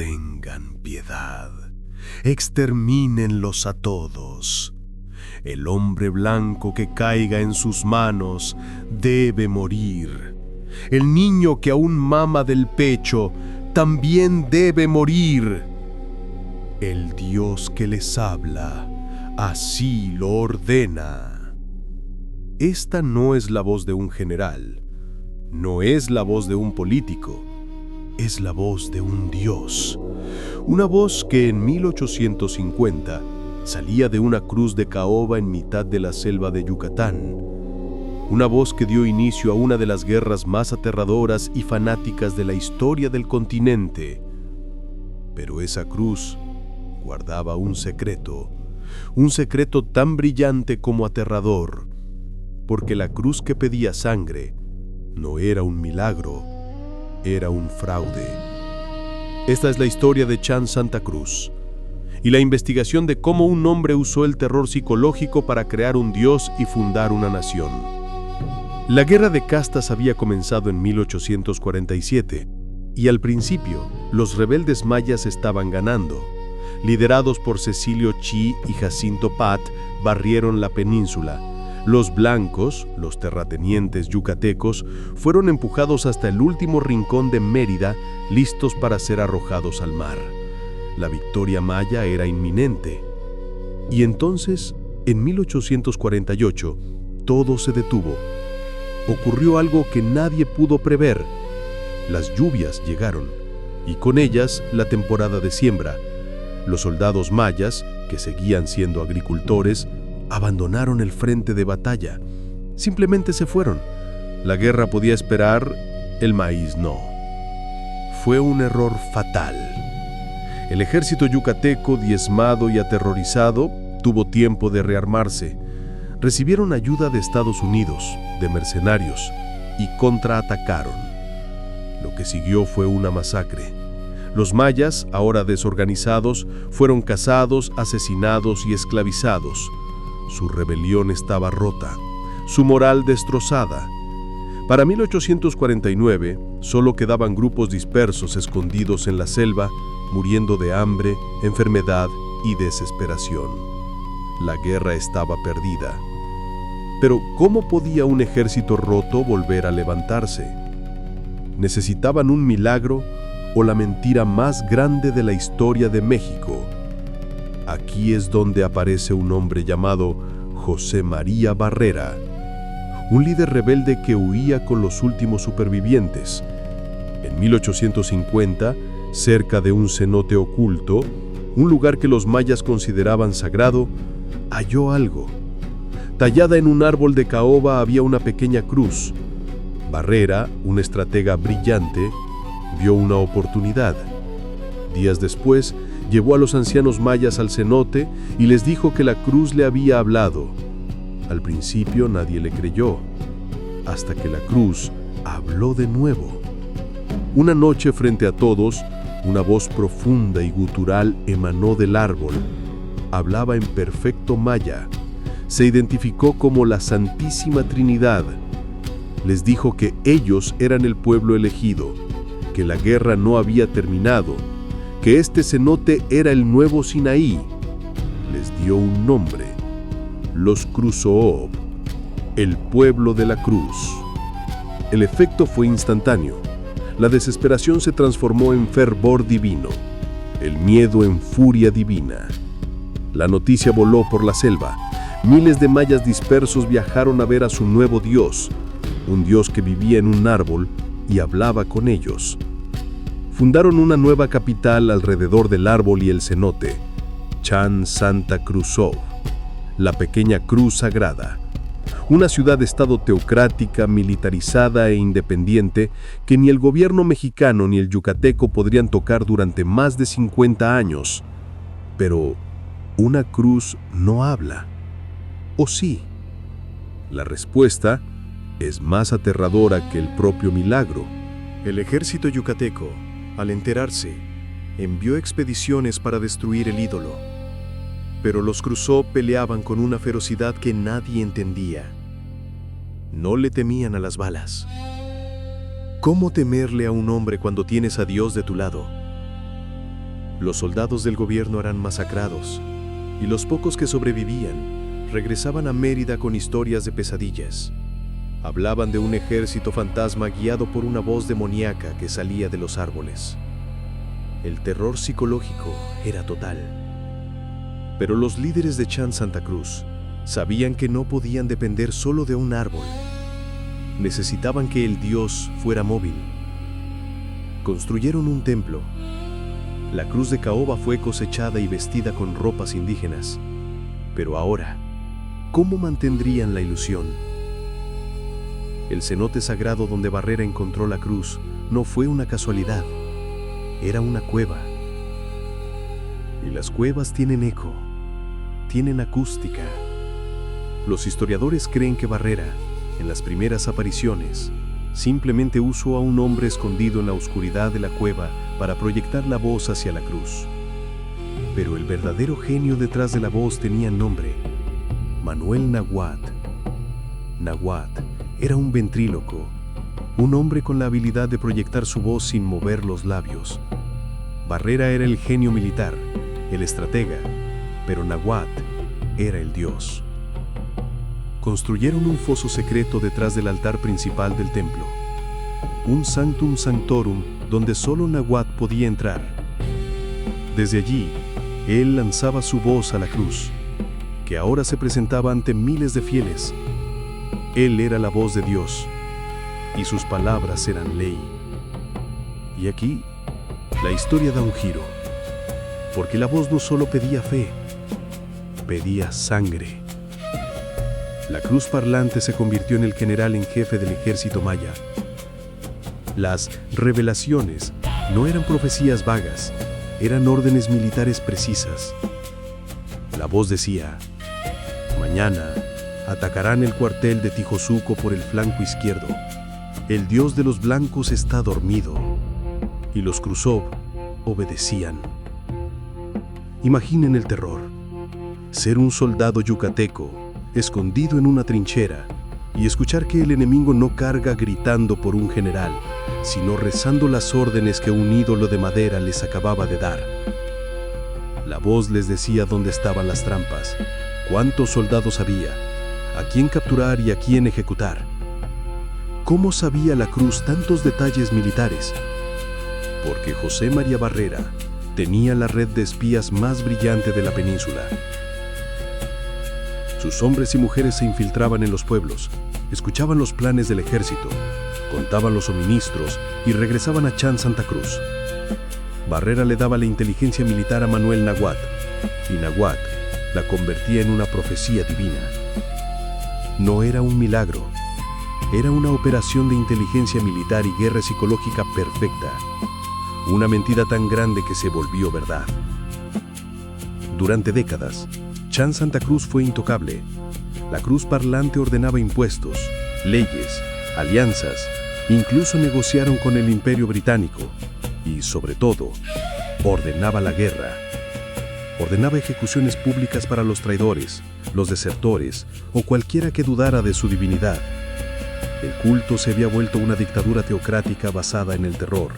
tengan piedad, extermínenlos a todos. El hombre blanco que caiga en sus manos debe morir. El niño que aún mama del pecho también debe morir. El Dios que les habla así lo ordena. Esta no es la voz de un general, no es la voz de un político, es la voz de un Dios. Una voz que en 1850 salía de una cruz de caoba en mitad de la selva de Yucatán. Una voz que dio inicio a una de las guerras más aterradoras y fanáticas de la historia del continente. Pero esa cruz guardaba un secreto tan brillante como aterrador, porque la cruz que pedía sangre no era un milagro, era un fraude. Esta es la historia de Chan Santa Cruz y la investigación de cómo un hombre usó el terror psicológico para crear un dios y fundar una nación. La guerra de castas había comenzado en 1847 y al principio los rebeldes mayas estaban ganando. Liderados por Cecilio Chi y Jacinto Pat, barrieron la península. Los blancos, los terratenientes yucatecos, fueron empujados hasta el último rincón de Mérida, listos para ser arrojados al mar. La victoria maya era inminente. Y entonces, en 1848, todo se detuvo. Ocurrió algo que nadie pudo prever. Las lluvias llegaron, y con ellas la temporada de siembra. Los soldados mayas, que seguían siendo agricultores, abandonaron el frente de batalla. Simplemente se fueron. La guerra podía esperar, el maíz no. Fue un error fatal. El ejército yucateco, diezmado y aterrorizado, tuvo tiempo de rearmarse. Recibieron ayuda de Estados Unidos, de mercenarios, y contraatacaron. Lo que siguió fue una masacre. Los mayas, ahora desorganizados, fueron cazados, asesinados y esclavizados. Su rebelión estaba rota, su moral destrozada. Para 1849, solo quedaban grupos dispersos escondidos en la selva, muriendo de hambre, enfermedad y desesperación. La guerra estaba perdida. Pero, ¿cómo podía un ejército roto volver a levantarse? Necesitaban un milagro o la mentira más grande de la historia de México. Aquí es donde aparece un hombre llamado José María Barrera, un líder rebelde que huía con los últimos supervivientes. En 1850, cerca de un cenote oculto, un lugar que los mayas consideraban sagrado, halló algo. Tallada en un árbol de caoba había una pequeña cruz. Barrera, un estratega brillante, vio una oportunidad. Días después, llevó a los ancianos mayas al cenote y les dijo que la cruz le había hablado. Al principio nadie le creyó, hasta que la cruz habló de nuevo. Una noche frente a todos, una voz profunda y gutural emanó del árbol. Hablaba en perfecto maya. Se identificó como la Santísima Trinidad. Les dijo que ellos eran el pueblo elegido, que la guerra no había terminado, que este cenote era el nuevo Sinaí. Les dio un nombre: los Cruzoob, el pueblo de la cruz. El efecto fue instantáneo. La desesperación se transformó en fervor divino, el miedo en furia divina. La noticia voló por la selva. Miles de mayas dispersos viajaron a ver a su nuevo dios, un dios que vivía en un árbol y hablaba con ellos. Fundaron una nueva capital alrededor del árbol y el cenote, Chan Santa Cruzov, la pequeña cruz sagrada. Una ciudad-estado teocrática, militarizada e independiente que ni el gobierno mexicano ni el yucateco podrían tocar durante más de 50 años. Pero una cruz no habla. ¿O sí? La respuesta es más aterradora que el propio milagro. El ejército yucateco, al enterarse, envió expediciones para destruir el ídolo. Pero los Cruzó peleaban con una ferocidad que nadie entendía. No le temían a las balas. ¿Cómo temerle a un hombre cuando tienes a Dios de tu lado? Los soldados del gobierno eran masacrados, y los pocos que sobrevivían regresaban a Mérida con historias de pesadillas. Hablaban de un ejército fantasma guiado por una voz demoníaca que salía de los árboles. El terror psicológico era total. Pero los líderes de Chan Santa Cruz sabían que no podían depender solo de un árbol. Necesitaban que el Dios fuera móvil. Construyeron un templo. La cruz de caoba fue cosechada y vestida con ropas indígenas. Pero ahora, ¿cómo mantendrían la ilusión? El cenote sagrado donde Barrera encontró la cruz no fue una casualidad, era una cueva. Y las cuevas tienen eco, tienen acústica. Los historiadores creen que Barrera, en las primeras apariciones, simplemente usó a un hombre escondido en la oscuridad de la cueva para proyectar la voz hacia la cruz. Pero el verdadero genio detrás de la voz tenía nombre: Manuel Nahuat. Nahuat era un ventríloco, un hombre con la habilidad de proyectar su voz sin mover los labios. Barrera era el genio militar, el estratega, pero Nahuat era el dios. Construyeron un foso secreto detrás del altar principal del templo, un sanctum sanctorum donde solo Nahuat podía entrar. Desde allí, él lanzaba su voz a la cruz, que ahora se presentaba ante miles de fieles. Él era la voz de Dios, y sus palabras eran ley. Y aquí, la historia da un giro, porque la voz no solo pedía fe, pedía sangre. La cruz parlante se convirtió en el general en jefe del ejército maya. Las revelaciones no eran profecías vagas, eran órdenes militares precisas. La voz decía: mañana atacarán el cuartel de Tijosuco por el flanco izquierdo. El dios de los blancos está dormido. Y los Krusov obedecían. Imaginen el terror. Ser un soldado yucateco, escondido en una trinchera, y escuchar que el enemigo no carga gritando por un general, sino rezando las órdenes que un ídolo de madera les acababa de dar. La voz les decía dónde estaban las trampas, cuántos soldados había, a quién capturar y a quién ejecutar. ¿Cómo sabía la cruz tantos detalles militares? Porque José María Barrera tenía la red de espías más brillante de la península. Sus hombres y mujeres se infiltraban en los pueblos, escuchaban los planes del ejército, contaban los suministros y regresaban a Chan Santa Cruz. Barrera le daba la inteligencia militar a Manuel Nahuat, y Nahuat la convertía en una profecía divina. No era un milagro, era una operación de inteligencia militar y guerra psicológica perfecta. Una mentira tan grande que se volvió verdad. Durante décadas, Chan Santa Cruz fue intocable. La cruz parlante ordenaba impuestos, leyes, alianzas, incluso negociaron con el Imperio Británico y, sobre todo, ordenaba la guerra. Ordenaba ejecuciones públicas para los traidores, los desertores o cualquiera que dudara de su divinidad. El culto se había vuelto una dictadura teocrática basada en el terror.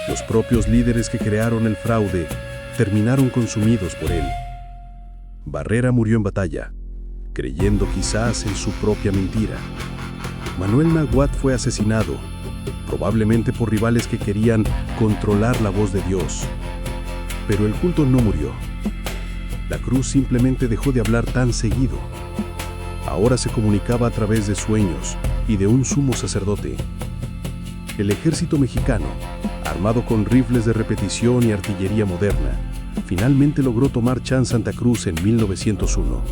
Los propios líderes que crearon el fraude terminaron consumidos por él. Barrera murió en batalla, creyendo quizás en su propia mentira. Manuel Nahuat fue asesinado, probablemente por rivales que querían controlar la voz de Dios. Pero el culto no murió. La cruz simplemente dejó de hablar tan seguido. Ahora se comunicaba a través de sueños y de un sumo sacerdote. El ejército mexicano, armado con rifles de repetición y artillería moderna, finalmente logró tomar Chan Santa Cruz en 1901.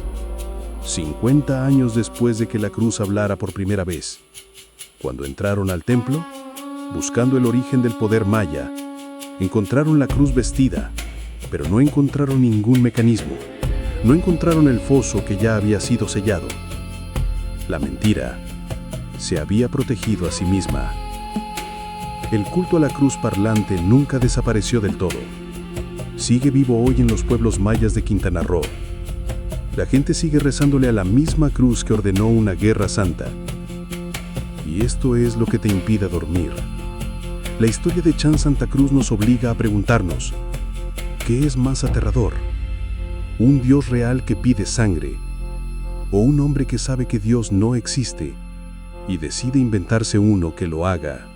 50 años después de que la cruz hablara por primera vez. Cuando entraron al templo, buscando el origen del poder maya, encontraron la cruz vestida, pero no encontraron ningún mecanismo. No encontraron el foso que ya había sido sellado. La mentira se había protegido a sí misma. El culto a la cruz parlante nunca desapareció del todo. Sigue vivo hoy en los pueblos mayas de Quintana Roo. La gente sigue rezándole a la misma cruz que ordenó una guerra santa. Y esto es lo que te impide dormir. La historia de Chan Santa Cruz nos obliga a preguntarnos: ¿Qué es más aterrador? ¿Un Dios real que pide sangre? ¿O un hombre que sabe que Dios no existe y decide inventarse uno que lo haga?